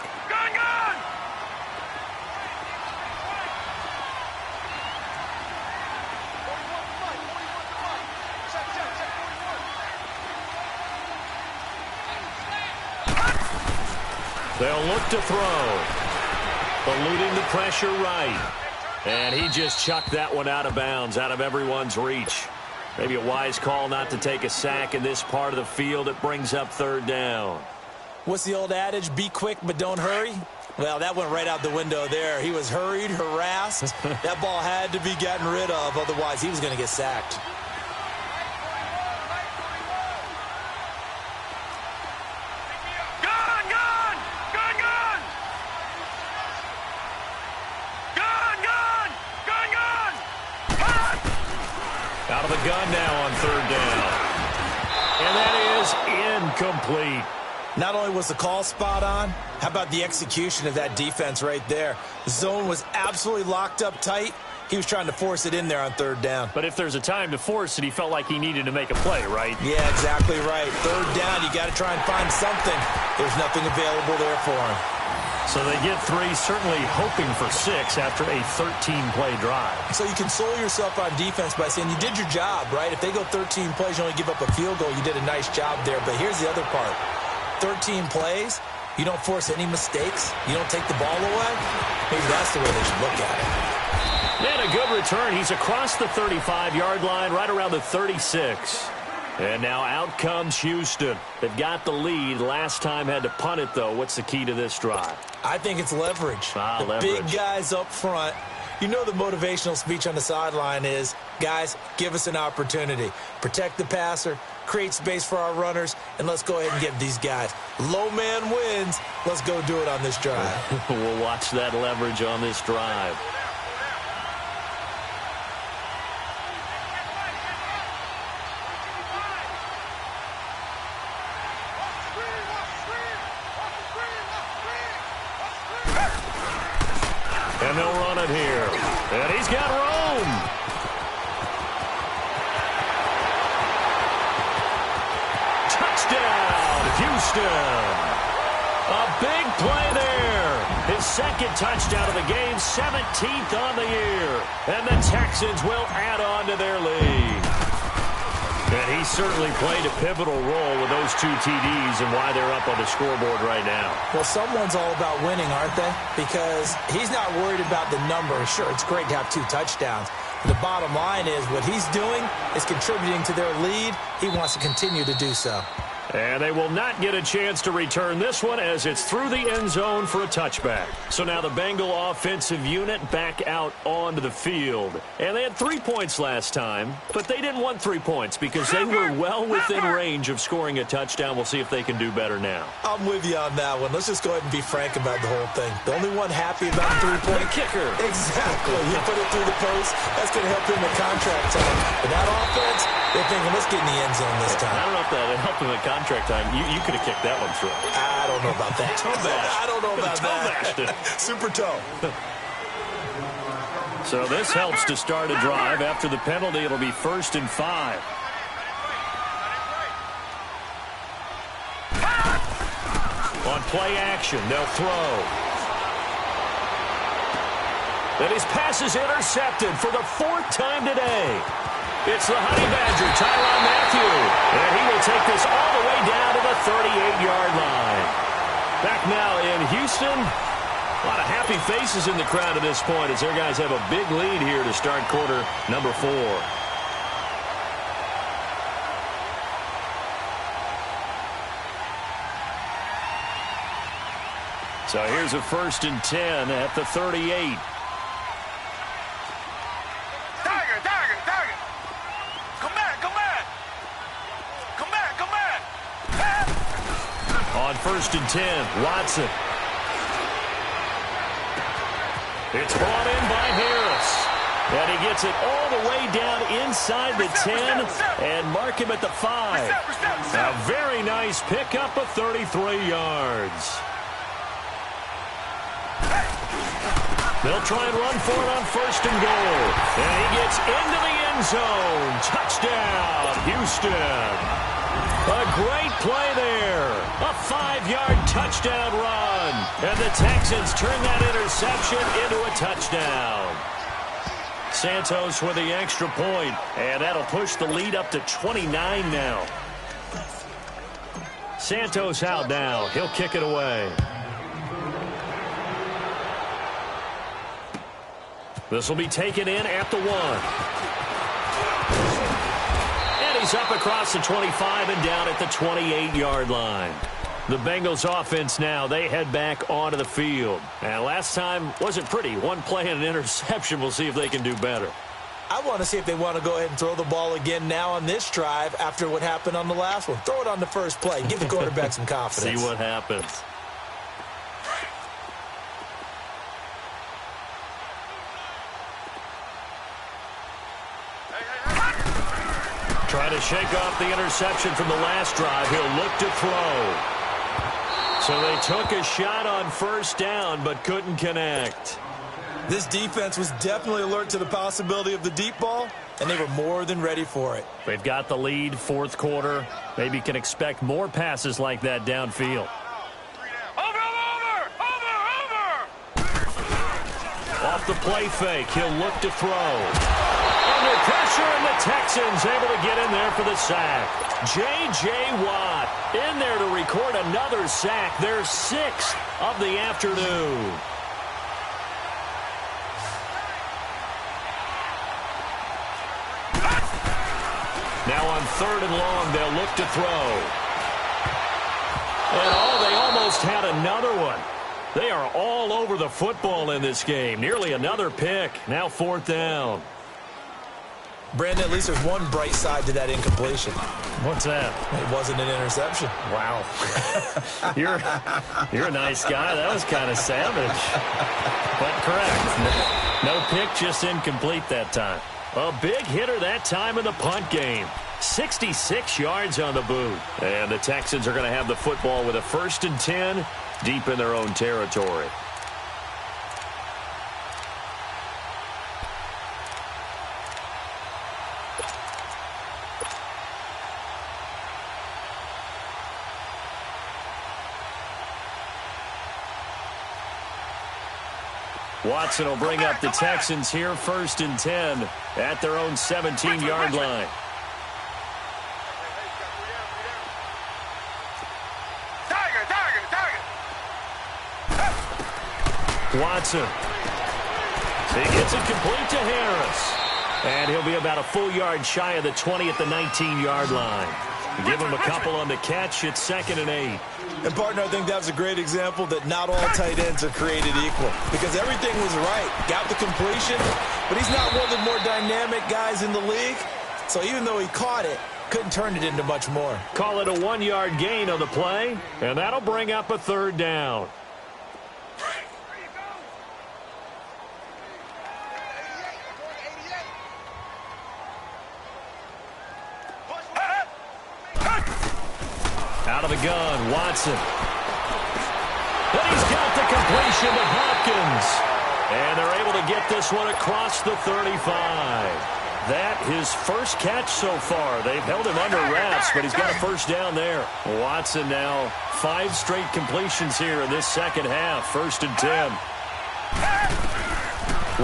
They'll look to throw. Eluding the pressure right. And he just chucked that one out of bounds, out of everyone's reach. Maybe a wise call not to take a sack in this part of the field. It brings up 3rd down. What's the old adage? Be quick, but don't hurry. Well, that went right out the window there. He was hurried, harassed. That ball had to be gotten rid of. Otherwise, he was going to get sacked. Out of the gun now on 3rd down. And that is incomplete. Not only was the call spot on, how about the execution of that defense right there? The zone was absolutely locked up tight. He was trying to force it in there on 3rd down. But if there's a time to force it, he felt like he needed to make a play, right? Yeah, exactly right. 3rd down, you got to try and find something. There's nothing available there for him. So they get 3, certainly hoping for 6 after a 13-play drive. So you console yourself on defense by saying you did your job, right? If they go 13 plays, you only give up a field goal, you did a nice job there. But here's the other part. 13 plays, you don't force any mistakes, you don't take the ball away. Maybe that's the way they should look at it. And a return. He's across the 35-yard line, right around the 36. And now out comes Houston. They've got the lead. Last time had to punt it, though. What's the key to this drive? I think it's leverage. Leverage. Big guys up front. You know the motivational speech on the sideline is, guys, give us an opportunity. Protect the passer, create space for our runners, and let's go ahead and give these guys. Low man wins. Let's go do it on this drive. We'll watch that leverage on this drive. And they'll run it here. And he's got Rome. Touchdown, Houston. A big play there. His second touchdown of the game, 17th on the year. And the Texans will add on to their lead. And he certainly played a pivotal role with those two TDs and why they're up on the scoreboard right now. Well, someone's all about winning, aren't they? Because he's not worried about the number. Sure, it's great to have 2 touchdowns. The bottom line is what he's doing is contributing to their lead. He wants to continue to do so. And they will not get a chance to return this one as it's through the end zone for a touchback. So now the Bengal offensive unit back out onto the field. And they had 3 points last time, but they didn't want 3 points because they were well within range of scoring a touchdown. We'll see if they can do better now. I'm with you on that one. Let's just go ahead and be frank about the whole thing. The only one happy about the 3-point kicker. Exactly. You put it through the post. That's going to help him in contract time. But that offense, they're thinking, let's get in the end zone this time. I don't know if that helped him in contract time. You could have kicked that one through. I don't know about that. I don't know about that. Super toe. So this helps to start a drive. After the penalty, it'll be 1st and 5. On play action, they'll throw. And his pass is intercepted for the 4th time today. It's the Honey Badger, Tyrann Mathieu. And he will take this all the way down to the 38-yard line. Back now in Houston. A lot of happy faces in the crowd at this point as their guys have a big lead here to start quarter number 4. So here's a 1st and 10 at the 38. On 1st and 10, Watson. It's brought in by Harris. And he gets it all the way down inside the 10 and mark him at the 5. A very nice pickup of 33 yards. They'll try and run for it on 1st and goal. And he gets into the end zone. Touchdown, Houston. A great play there. A 5-yard touchdown run. And the Texans turn that interception into a touchdown. Santos with the extra point. And that'll push the lead up to 29 now. Santos out now. He'll kick it away. This will be taken in at the 1. He's up across the 25 and down at the 28-yard line. The Bengals offense now, they head back onto the field. And last time wasn't pretty. One play and an interception. We'll see if they can do better. I want to see if they want to go ahead and throw the ball again now on this drive after what happened on the last one. Throw it on the first play. Give the quarterback some confidence. See what happens. Trying to shake off the interception from the last drive. He'll look to throw. So they took a shot on 1st down, but couldn't connect. This defense was definitely alert to the possibility of the deep ball, and they were more than ready for it. They've got the lead, 4th quarter. Maybe can expect more passes like that downfield. Off the play fake, he'll look to throw. Under pressure, and the Texans able to get in there for the sack. J.J. Watt in there to record another sack, their 6th of the afternoon. Now on 3rd and long, they'll look to throw. And they almost had another one. They are all over the football in this game. Nearly another pick. Now 4th down. Brandon, at least there's one bright side to that incompletion. What's that? It wasn't an interception. Wow. You're a nice guy. That was kind of savage. But correct. No pick, just incomplete that time. A big hitter that time in the punt game. 66 yards on the boot. And the Texans are going to have the football with a 1st and 10 deep in their own territory. Watson will bring up the Texans here, 1st and 10 at their own 17-yard line. Watson. He gets it complete to Harris. And he'll be about a full yard shy of the 20 at the 19-yard line. Give him a couple on the catch. It's 2nd and 8. And, partner, I think that was a great example that not all tight ends are created equal. Because everything was right. Got the completion, but he's not one of the more dynamic guys in the league. So even though he caught it, couldn't turn it into much more. Call it a 1-yard gain on the play, and that'll bring up a 3rd down. Out of the gun, Watson. And he's got the completion to Hopkins. And they're able to get this one across the 35. That his first catch so far. They've held him under wraps, but he's got a 1st down there. Watson now 5 straight completions here in this 2nd half. 1st and 10.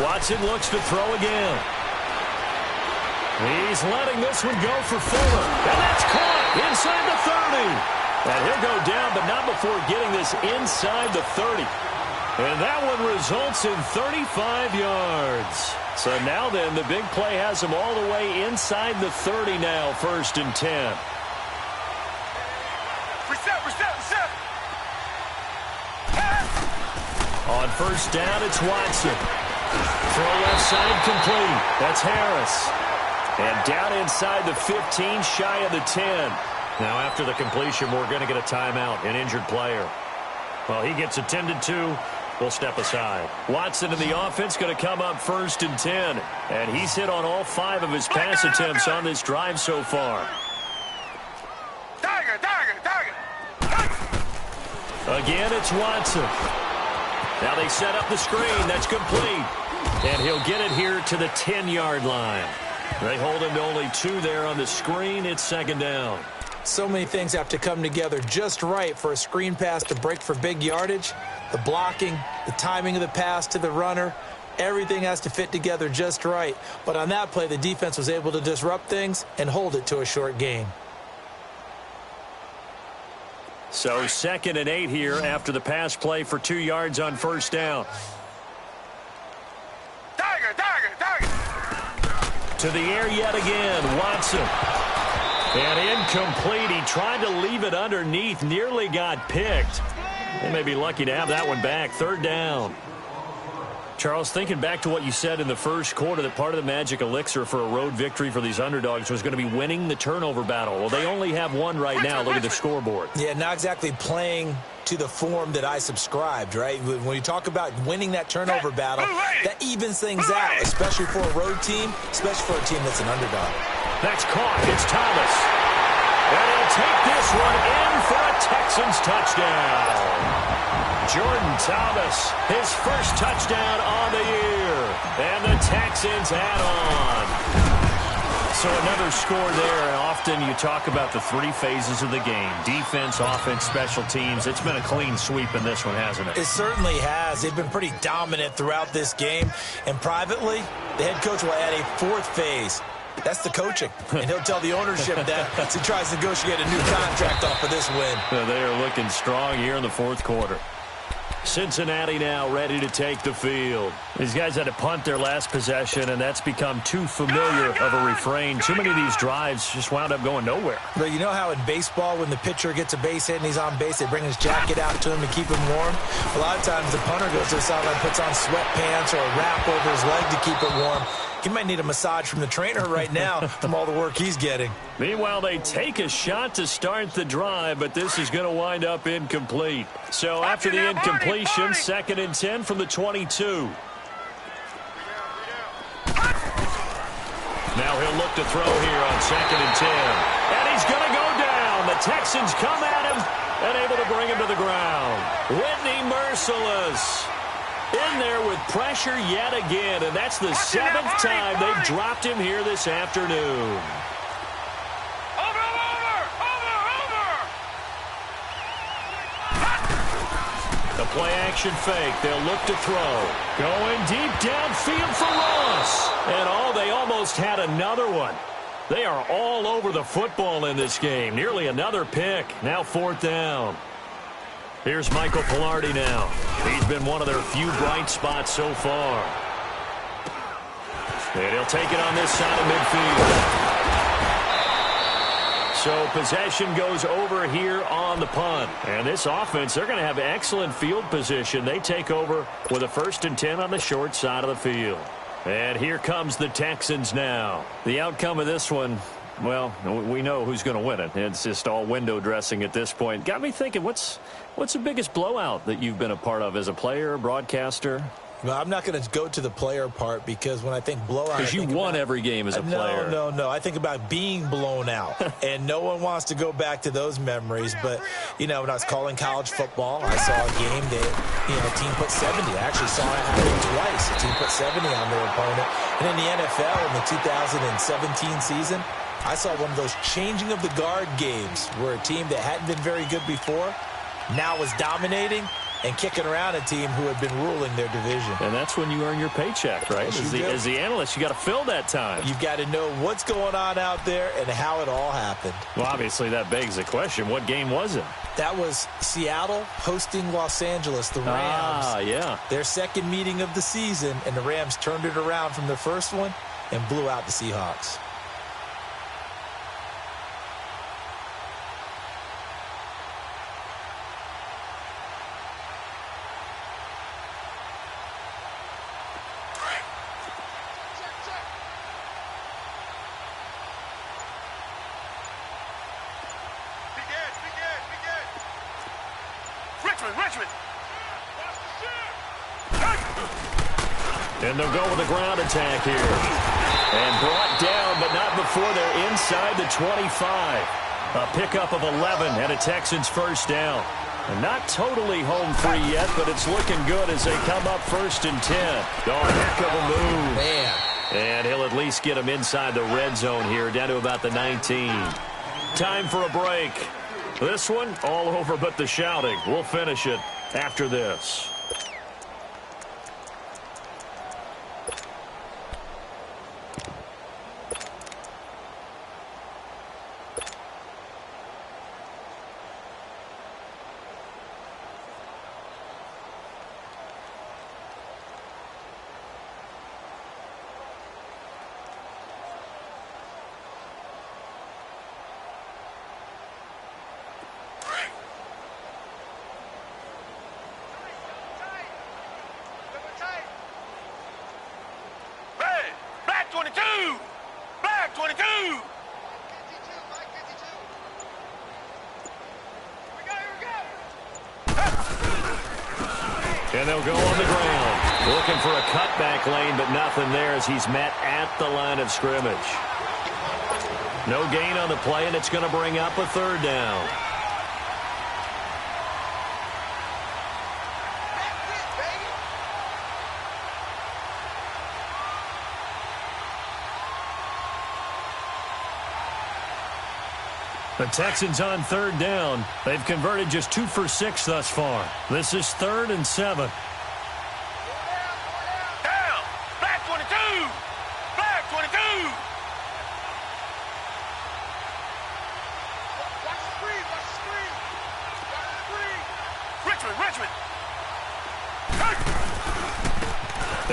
Watson looks to throw again. He's letting this one go for Fuller. And that's caught inside the 30. And he'll go down, but not before getting this inside the 30. And that one results in 35 yards. So now then, the big play has him all the way inside the 30 now, 1st and 10. Reset. On 1st down, it's Watson. Throw left side complete. That's Harris. And down inside the 15, shy of the 10. Now, after the completion, we're going to get a timeout, an injured player. Well, he gets attended to. We'll step aside. Watson in the offense going to come up 1st and 10. And he's hit on all 5 of his pass attempts on this drive so far. Tiger. Again, it's Watson. Now they set up the screen. That's complete. And he'll get it here to the 10-yard line. They hold him to only 2 there on the screen. It's 2nd down. So many things have to come together just right for a screen pass to break for big yardage. The blocking, the timing of the pass to the runner, everything has to fit together just right. But on that play, the defense was able to disrupt things and hold it to a short gain. So 2nd and 8 here after the pass play for 2 yards on 1st down. Tiger. To the air yet again, Watson. And incomplete. He tried to leave it underneath, nearly got picked. They may be lucky to have that one back. 3rd down. Charles, thinking back to what you said in the first quarter, that part of the magic elixir for a road victory for these underdogs was going to be winning the turnover battle. Well, they only have one right now. Look at the scoreboard. Yeah, not exactly playing to the form that I subscribed, right? When you talk about winning that turnover battle, that evens things out, especially for a road team, especially for a team that's an underdog. That's caught. It's Thomas. And he'll take this one in for a Texans touchdown. Jordan Thomas, his first touchdown on the year. And the Texans add on. So another score there. Often you talk about the 3 phases of the game. Defense, offense, special teams. It's been a clean sweep in this one, hasn't it? It certainly has. They've been pretty dominant throughout this game. And privately, the head coach will add a 4th phase. That's the coaching. And he'll tell the ownership that as he tries to negotiate a new contract off of this win. They are looking strong here in the 4th quarter. Cincinnati now ready to take the field. These guys had to punt their last possession, and that's become too familiar of a refrain. Too many of these drives just wound up going nowhere. But you know how in baseball, when the pitcher gets a base hit and he's on base, they bring his jacket out to him to keep him warm? A lot of times the punter goes to the sideline, puts on sweatpants or a wrap over his leg to keep it warm. He might need a massage from the trainer right now from all the work he's getting. Meanwhile, they take a shot to start the drive, but this is going to wind up incomplete. So after the incompletion, 2nd and 10 from the 22. Now he'll look to throw here on 2nd and 10. And he's going to go down. The Texans come at him and able to bring him to the ground. Whitney Merciless in there with pressure yet again, and that's the 7th time they've dropped him here this afternoon. The play-action fake. They'll look to throw. Going deep downfield for Ross. And they almost had another one. They are all over the football in this game. Nearly another pick. Now 4th down. Here's Michael Pilardi now. He's been one of their few bright spots so far. And he'll take it on this side of midfield. So possession goes over here on the punt. And this offense, they're going to have excellent field position. They take over with a 1st and 10 on the short side of the field. And here comes the Texans now. The outcome of this one, well, we know who's going to win it. It's just all window dressing at this point. Got me thinking, what's the biggest blowout that you've been a part of as a player, broadcaster? Well, I'm not going to go to the player part because when I think blowout, because you won every game as a player. No. I think about being blown out, and no one wants to go back to those memories. But, when I was calling college football, I saw a game that, a team put 70. I actually saw it happen twice. A team put 70 on their opponent. And in the NFL in the 2017 season, I saw one of those changing of the guard games where a team that hadn't been very good before now was dominating and kicking around a team who had been ruling their division. And that's when you earn your paycheck, right? As the analyst, you got to fill that time. You've got to know what's going on out there and how it all happened. Well, obviously, that begs the question, what game was it? That was Seattle hosting Los Angeles, the Rams. Ah, yeah. Their second meeting of the season, and the Rams turned it around from their first one and blew out the Seahawks. And they'll go with a ground attack here. And brought down, but not before they're inside the 25. A pickup of 11 and a Texans 1st down. And not totally home free yet, but it's looking good as they come up 1st and 10. Oh, heck of a move. Man. And he'll at least get them inside the red zone here, down to about the 19. Time for a break. This one, all over but the shouting. We'll finish it after this. And they'll go on the ground. Looking for a cutback lane, but nothing there as he's met at the line of scrimmage. No gain on the play, and it's going to bring up a 3rd down. The Texans on 3rd down. They've converted just 2 for 6 thus far. This is 3rd and 7. Down! Back 22! Back 22! Watch the screen! Watch the screen! Watch the screen! Richmond!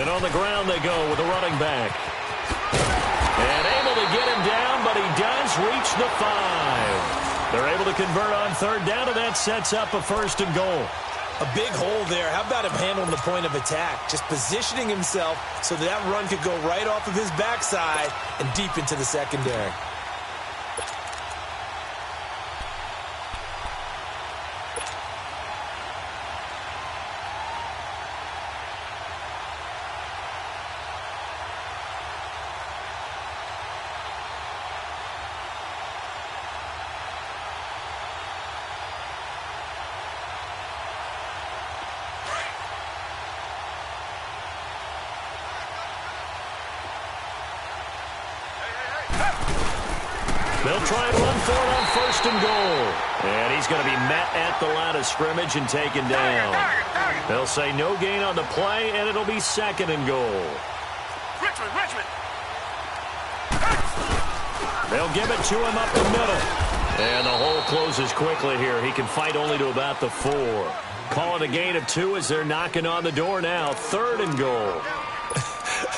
And on the ground they go with the running back. And able to get him down, but he does reach the 5. They're able to convert on third down, and that sets up a first and goal. A big hole there. How about him handling the point of attack? Just positioning himself so that run could go right off of his backside and deep into the secondary. They'll try and run for it on first and goal. And he's going to be met at the line of scrimmage and taken down. They'll say no gain on the play, and it'll be second and goal. Richmond. They'll give it to him up the middle. And the hole closes quickly here. He can fight only to about the 4. Call it a gain of 2 as they're knocking on the door now. Third and goal.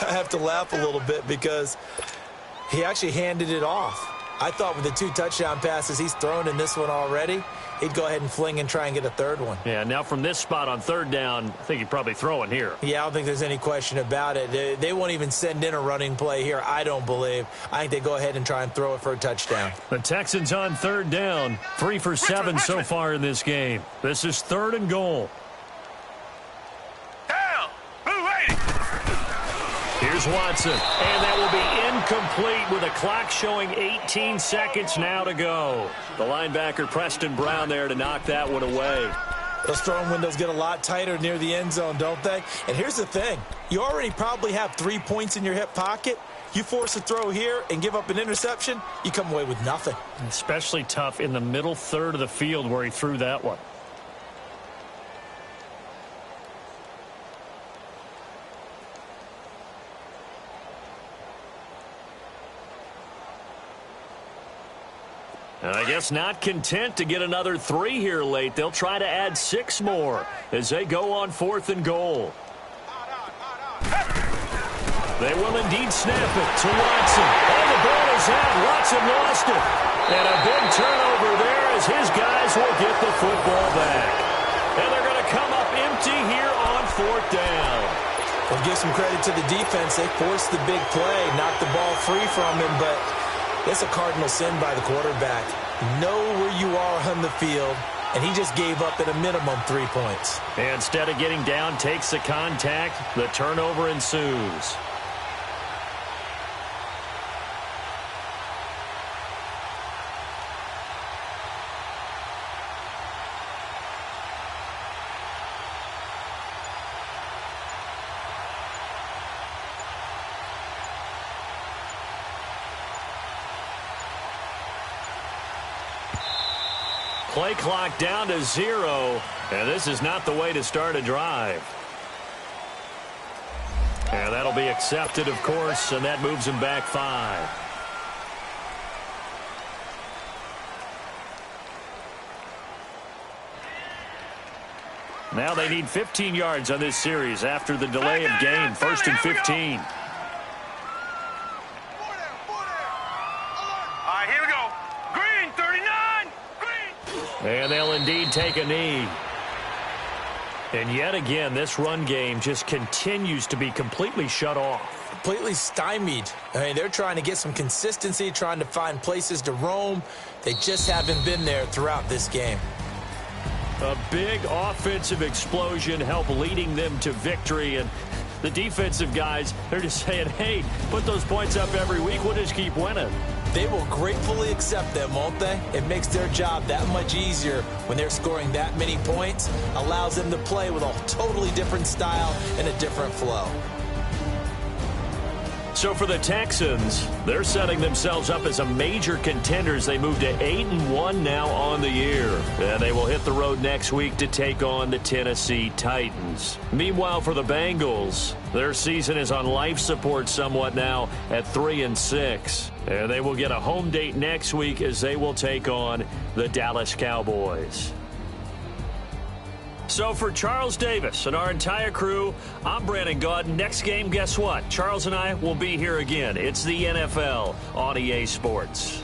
I have to laugh a little bit because he actually handed it off. I thought with the 2 touchdown passes he's thrown in this one already, he'd go ahead and fling and try and get a third one. Yeah, now from this spot on third down, I think he'd probably throw it here. Yeah, I don't think there's any question about it. They won't even send in a running play here, I don't believe. I think they go ahead and try and throw it for a touchdown. The Texans on third down, 3 for 7 so far in this game. This is third and goal. Down. Blue 80. Here's Watson, and that will be incomplete with a clock showing 18 seconds now to go. The linebacker Preston Brown there to knock that one away. Those throwing windows get a lot tighter near the end zone, don't they? And here's the thing. You already probably have 3 points in your hip pocket. You force a throw here and give up an interception, you come away with nothing. Especially tough in the middle third of the field where he threw that one. And I guess not content to get another 3 here late. They'll try to add 6 more as they go on fourth and goal. They will indeed snap it to Watson. Oh, the ball is out. Watson lost it. And a big turnover there as his guys will get the football back. And they're going to come up empty here on fourth down. Well, give some credit to the defense. They forced the big play, knocked the ball free from him, but it's a cardinal sin by the quarterback. Know where you are on the field, and he just gave up at a minimum 3 points. And instead of getting down, takes the contact. The turnover ensues. Play clock down to 0, and this is not the way to start a drive. And that'll be accepted, of course, and that moves him back 5. Now they need 15 yards on this series after the delay of game. First and 15. And they'll indeed take a knee. And yet again, this run game just continues to be completely shut off. Completely stymied. I mean, they're trying to get some consistency, trying to find places to roam. They just haven't been there throughout this game. A big offensive explosion helped leading them to victory. And the defensive guys, they're just saying, hey, put those points up every week. We'll just keep winning. They will gratefully accept them, won't they? It makes their job that much easier when they're scoring that many points. Allows them to play with a totally different style and a different flow. So for the Texans, they're setting themselves up as a major contender as they move to 8-1 now on the year. And they will hit the road next week to take on the Tennessee Titans. Meanwhile, for the Bengals, their season is on life support somewhat now at 3-6. And they will get a home date next week as they will take on the Dallas Cowboys. So for Charles Davis and our entire crew, I'm Brandon Gaudin. Next game, guess what? Charles and I will be here again. It's the NFL on EA Sports.